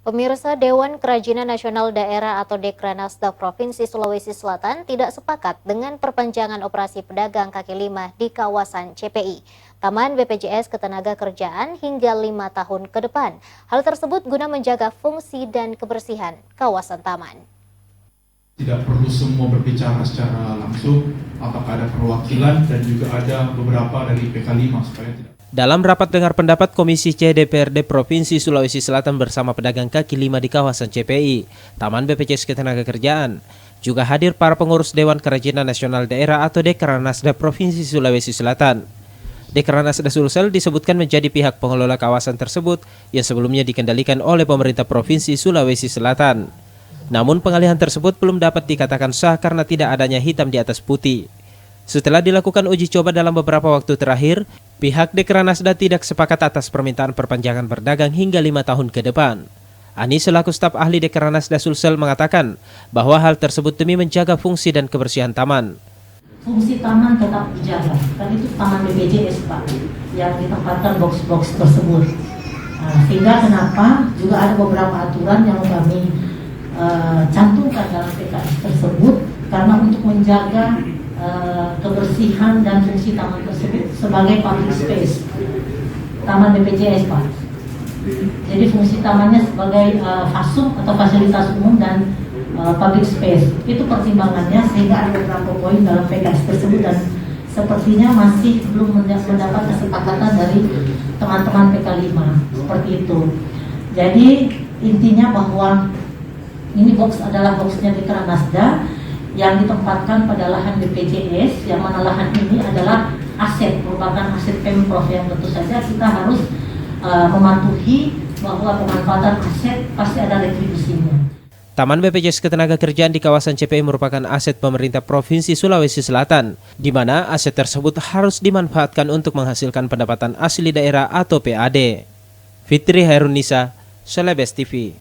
Pemirsa, Dewan Kerajinan Nasional Daerah atau Dekranasda Provinsi Sulawesi Selatan tidak sepakat dengan perpanjangan operasi pedagang kaki lima di kawasan CPI, Taman BPJS Ketenagakerjaan hingga 5 tahun ke depan. Hal tersebut guna menjaga fungsi dan kebersihan kawasan taman. Tidak perlu semua berbicara secara langsung, apakah ada perwakilan dan juga ada beberapa dari PK5 supaya tidak. Dalam rapat dengar pendapat Komisi C DPRD Provinsi Sulawesi Selatan bersama pedagang kaki lima di kawasan CPI, Taman BPJS Ketenagakerjaan, juga hadir para pengurus Dewan Kerajinan Nasional Daerah atau Dekranasda Provinsi Sulawesi Selatan. Dekranasda Sulsel disebutkan menjadi pihak pengelola kawasan tersebut yang sebelumnya dikendalikan oleh pemerintah Provinsi Sulawesi Selatan. Namun pengalihan tersebut belum dapat dikatakan sah karena tidak adanya hitam di atas putih. Setelah dilakukan uji coba dalam beberapa waktu terakhir, pihak Dekranasda tidak sepakat atas permintaan perpanjangan berdagang hingga 5 tahun ke depan. Ani selaku staf ahli Dekranasda Sulsel mengatakan bahwa hal tersebut demi menjaga fungsi dan kebersihan taman. Fungsi taman tetap dijaga, kan itu taman BPJS Pak, yang ditempatkan box-box tersebut. Sehingga kenapa juga ada beberapa aturan yang kami cantumkan dalam PKS tersebut, karena untuk menjaga kebersihan dan fungsi taman tersebut sebagai public space, taman BPJS Pak. Jadi fungsi tamannya sebagai fasum atau fasilitas umum dan public space. Itu pertimbangannya, sehingga ada beberapa poin dalam PKS tersebut dan sepertinya masih belum mendapat kesepakatan dari teman-teman PK5 seperti itu. Jadi intinya bahwa ini box adalah boxnya Dekranasda yang ditempatkan pada lahan BPJS, yang mana lahan ini adalah aset, merupakan aset Pemprov yang tentu saja kita harus mematuhi bahwa pemanfaatan aset pasti ada retribusinya. Taman BPJS Ketenagakerjaan di kawasan CPI merupakan aset pemerintah Provinsi Sulawesi Selatan, di mana aset tersebut harus dimanfaatkan untuk menghasilkan pendapatan asli daerah atau PAD. Fitri Hairunisa, Celebes TV.